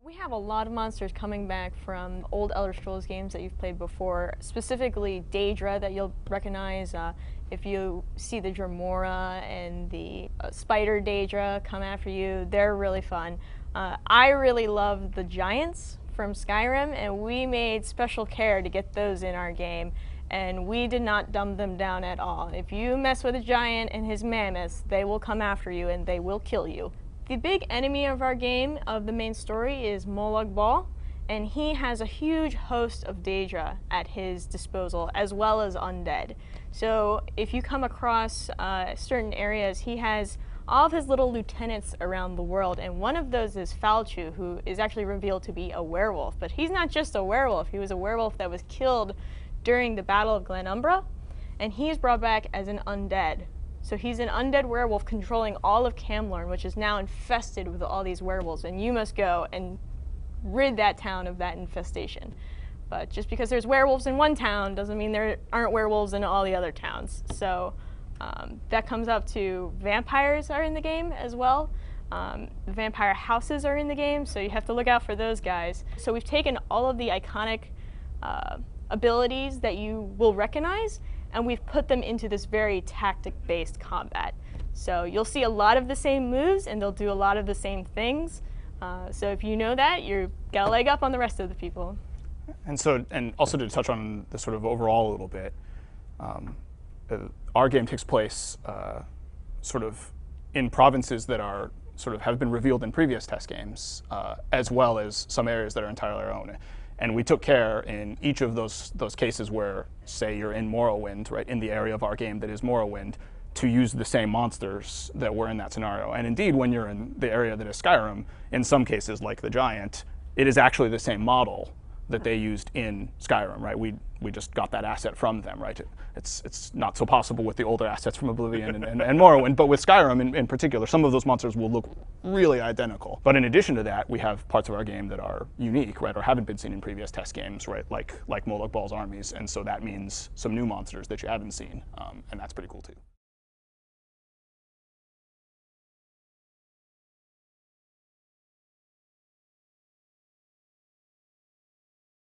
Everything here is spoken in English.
We have a lot of monsters coming back from old Elder Scrolls games that you've played before, specifically Daedra that you'll recognize. If you see the Dremora and the Spider Daedra come after you, they're really fun. I really love the Giants from Skyrim, and we made special care to get those in our game, and we did not dumb them down at all. If you mess with a Giant and his mammoths, they will come after you and they will kill you. The big enemy of our game, of the main story, is Molag Bal, and he has a huge host of Daedra at his disposal, as well as undead. So if you come across certain areas, he has all of his little lieutenants around the world, and one of those is Falchu, who is actually revealed to be a werewolf. But he's not just a werewolf, he was a werewolf that was killed during the Battle of Glenumbra, and he's brought back as an undead. So he's an undead werewolf controlling all of Camlorn, which is now infested with all these werewolves, and you must go and rid that town of that infestation. But just because there's werewolves in one town doesn't mean there aren't werewolves in all the other towns. So that comes up to vampires are in the game as well. The vampire houses are in the game, so you have to look out for those guys. So we've taken all of the iconic abilities that you will recognize, and we've put them into this very tactic-based combat. So you'll see a lot of the same moves, and they'll do a lot of the same things. So if you know that, you've got a leg up on the rest of the people. And also to touch on the sort of overall a little bit, our game takes place sort of in provinces that are have been revealed in previous test games, as well as some areas that are entirely our own. And we took care in each of those cases where, say, you're in Morrowind, right, in the area of our game that is Morrowind, to use the same monsters that were in that scenario. And indeed, when you're in the area that is Skyrim, in some cases, like the Giant, it is actually the same model that they used in Skyrim, right? We just got that asset from them, right? It's not so possible with the older assets from Oblivion and Morrowind, but with Skyrim in particular, some of those monsters will look really identical. But in addition to that, we have parts of our game that are unique, right, or haven't been seen in previous test games, right, like Molag Bal's armies, and so that means some new monsters that you haven't seen, and that's pretty cool too.